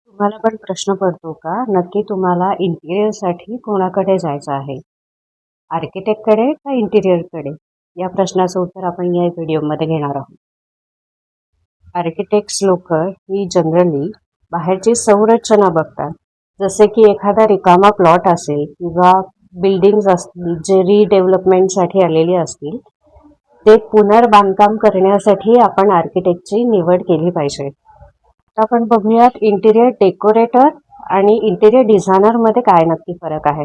तुम्हाला पण प्रश्न पडतो का? नक्की तुम्हाला इंटिरियरसाठी कोणाकडे जायचं आहे? आर्किटेक्टकडे का इंटिरियरकडे? या प्रश्नाचं उत्तर आपण या व्हिडिओमध्ये घेणार आहोत. आर्किटेक्ट्स लोक ही जनरली बाहेरची संरचना बघतात. जसे की एखादा रिकामा प्लॉट असेल किंवा बिल्डिंग्स असतील जे रिडेव्हलपमेंटसाठी आलेली असतील, ते पुनर्बांधकाम करण्यासाठी आपण आर्किटेक्टची निवड केली पाहिजे. आपण बघूयात इंटिरियर डेकोरेटर आणि इंटिरियर डिझायनरमध्ये काय नक्की फरक आहे.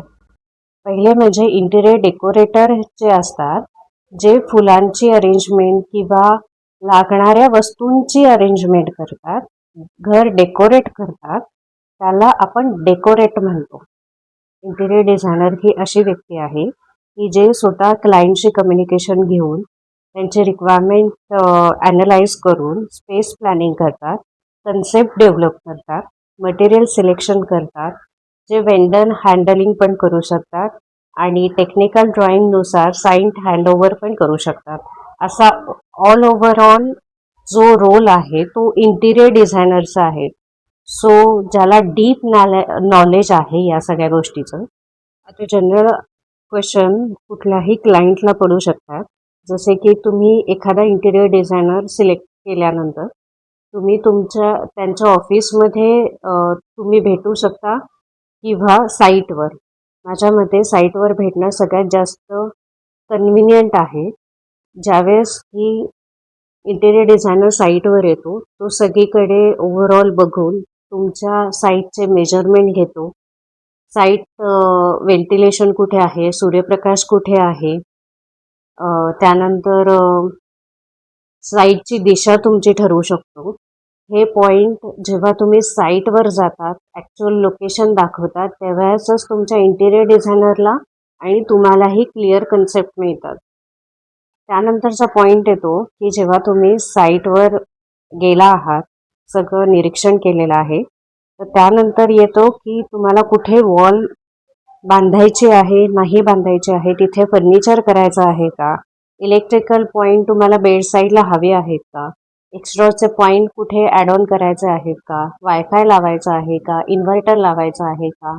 पहिले म्हणजे इंटिरियर डेकोरेटर जे असतात, जे फुलांची अरेंजमेंट किंवा लागणाऱ्या वस्तूंची अरेंजमेंट करतात, घर डेकोरेट करतात, त्याला आपण डेकोरेट म्हणतो. इंटिरियर डिझायनर ही अशी व्यक्ती आहे की जे स्वतः क्लायंटशी कम्युनिकेशन घेऊन त्यांची रिक्वायरमेंट ॲनलाइज करून स्पेस प्लॅनिंग करतात, कन्सेप्ट डेव्हलप करतात, मटेरियल सिलेक्शन करतात, जे वेंडर हँडलिंग पण करू शकतात आणि टेक्निकल ड्रॉइंगनुसार साईट हँडओव्हर पण करू शकतात. असा ऑल ओव्हरऑल जो रोल आहे तो इंटिरियर डिझायनरचा आहे. सो ज्याला डीप नॉलेज आहे या सगळ्या गोष्टीचं. आता जनरल क्वेश्चन कुठल्याही क्लायंटला पडू शकतात, जसे की तुम्ही एखादा इंटिरियर डिझायनर सिलेक्ट केल्यानंतर तुम्ही त्यांच्या ऑफिसमध्ये तुम्ही भेटू शकता किंवा साईटवर. माझ्या मते साईटवर भेटणं सगळ्यात जास्त कन्व्हिनियंट आहे. ज्यावेळेस की इंटिरियर डिझायनर साईटवर येतो, तो सगळीकडे ओव्हरऑल बघून तुमच्या साईटचे मेजरमेंट घेतो. साईट व्हेंटिलेशन कुठे आहे, सूर्यप्रकाश कुठे आहे, त्यानंतर साईटची दिशा तुमची ठरवू शकतो. हे पॉईंट जेव्हा तुम्ही साईटवर जातात, ॲक्च्युअल लोकेशन दाखवतात, तेव्हाच तुमच्या इंटिरियर डिझायनरला आणि तुम्हालाही क्लिअर कन्सेप्ट मिळतात. त्यानंतरचा पॉईंट येतो की जेव्हा तुम्ही साईटवर गेला आहात, सगळं निरीक्षण केलेलं आहे, तर त्यानंतर येतो की तुम्हाला कुठे वॉल बांधायची आहे, नाही बांधायची आहे, तिथे फर्निचर करायचं आहे का, इलेक्ट्रिकल पॉईंट तुम्हाला बेड साईडला हवे आहेत का, एक्स्ट्राचे पॉईंट कुठे ॲड ऑन करायचे आहेत का, वायफाय लावायचं आहे का, इन्व्हर्टर लावायचं आहे का,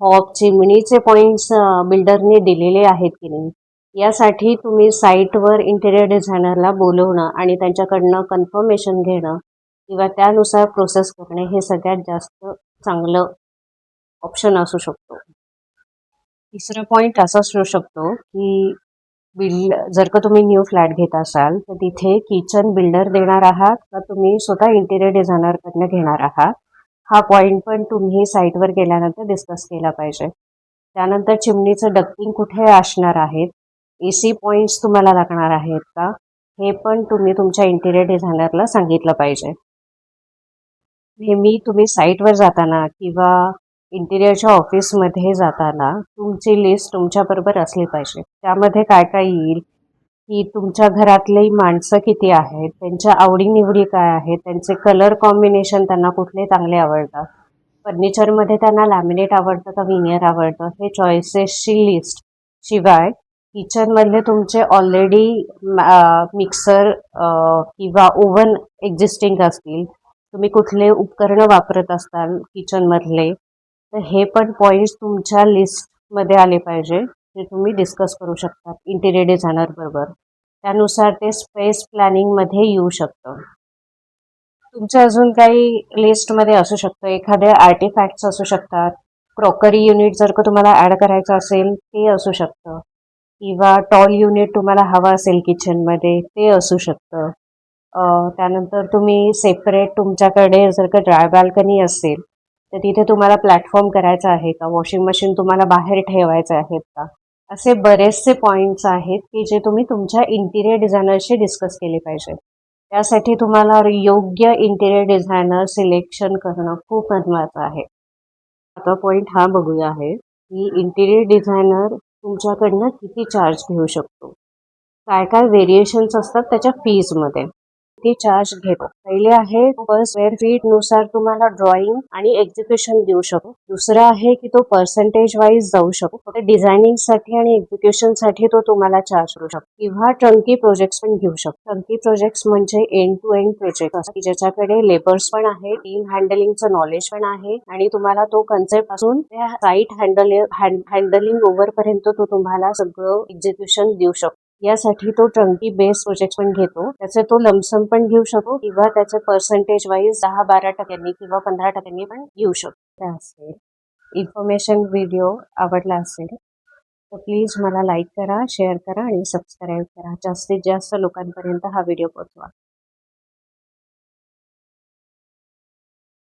हॉब चिमणीचे पॉईंट्स बिल्डरने दिलेले आहेत की नाही, यासाठी तुम्ही साईटवर इंटिरियर डिझायनरला बोलवणं आणि त्यांच्याकडनं कन्फर्मेशन घेणं किंवा त्यानुसार प्रोसेस करणे हे सगळ्यात जास्त चांगलं ऑप्शन असू शकतो. तिसरा पॉईंट असा असू शकतो की जर का तुम्ही न्यू फ्लॅट घेत असाल तर तिथे किचन बिल्डर देणार आहात का तुम्ही स्वतः इंटिरियर डिझायनरकडनं घेणार आहात, हा पॉईंट पण तुम्ही साईटवर गेल्यानंतर डिस्कस केला पाहिजे. त्यानंतर चिमणीचं डक्टिंग कुठे असणार आहेत, AC पॉईंट्स तुम्हाला लागणार आहेत का, हे पण तुम्ही तुमच्या इंटिरियर डिझायनरला सांगितलं पाहिजे. नेहमी तुम्ही साईटवर जाताना किंवा इंटिरियरच्या ऑफिसमध्ये जाताना तुमची लिस्ट तुमच्याबरोबर असली पाहिजे. त्यामध्ये काय काय येईल की तुमच्या घरातली माणसं किती आहेत, त्यांच्या आवडीनिवडी काय आहेत, त्यांचे कलर कॉम्बिनेशन त्यांना कुठले चांगले आवडतात, फर्निचरमध्ये त्यांना लॅमिनेट आवडतं का विनियर आवडतं, हे चॉईसेसची लिस्ट. शिवाय किचनमधले तुमचे ऑलरेडी मिक्सर किंवा ओव्हन एक्झिस्टिंग असतील, तुम्ही कुठले उपकरणं वापरत असाल किचनमधले, तर हे पण पॉईंट्स तुमच्या लिस्टमध्ये आले पाहिजे, जे तुम्ही डिस्कस करू शकता इंटिरियर डिझायनर बरोबर. त्यानुसार ते स्पेस प्लॅनिंगमध्ये येऊ शकतं. तुमच्या अजून काही लिस्टमध्ये असू शकतं, एखादे आर्टिफॅक्ट्स असू शकतात, क्रॉकरी युनिट जर का तुम्हाला ॲड करायचं असेल ते असू शकतं, किंवा टॉल युनिट तुम्हाला हवं असेल किचनमध्ये ते असू शकतं. त्यानंतर तुम्ही सेपरेट तुमच्याकडे जर का ड्राय बाल्कनी असेल तर तिथे तुम्हाला प्लॅटफॉर्म करायचा आहे का, वॉशिंग मशीन तुम्हाला बाहेर ठेवायचं आहेत का, असे बरेचसे पॉईंट्स आहेत की जे तुम्ही तुमच्या इंटिरियर डिझायनरशी डिस्कस केले पाहिजे. त्यासाठी तुम्हाला योग्य इंटिरियर डिझायनर सिलेक्शन करणं खूप महत्त्वाचं आहे. आता पॉईंट हा बघूया आहे की इंटिरियर डिझायनर तुमच्याकडनं किती चार्ज घेऊ शकतो, काय काय व्हेरिएशन्स असतात त्याच्या फीजमध्ये. ते चार्ज घेतो. पहिले आहे पर स्क्वेअर फीट नुसार तुम्हाला ड्रॉइंग आणि एक्झिक्युशन देऊ शकतो. दुसरं आहे की तो पर्सेंटेज वाईज जाऊ शकतो. फक्त डिझायनिंग साठी आणि एक्झिक्युशन साठी तो तुम्हाला चार्ज करू शकतो. किंवा टर्नकी प्रोजेक्ट पण घेऊ शकतो. टर्नकी प्रोजेक्ट म्हणजे एंड टू एंड प्रोजेक्ट असतात ज्याच्याकडे लेबर्स पण आहे, टीम हँडलिंगचं नॉलेज पण आहे आणि तुम्हाला तो कन्सेप्ट पासून साईट हँडलिंग ओव्हर पर्यंत तो तुम्हाला सगळं एक्झिक्युशन देऊ शकतो. यासाठी तो टर्नकी बेस्ड प्रोजेक्ट पण घेतो. त्याचे तो लमसम पण घेऊ शकतो किंवा त्याचे पर्सेंटेज वाईज 10-12% किंवा 15% पण घेऊ शकतो. असेल इन्फॉर्मेशन व्हिडिओ आवडला असेल तर प्लीज मला लाईक करा, शेअर करा आणि सबस्क्राईब करा. जास्तीत जास्त लोकांपर्यंत हा व्हिडिओ पोहोचवा.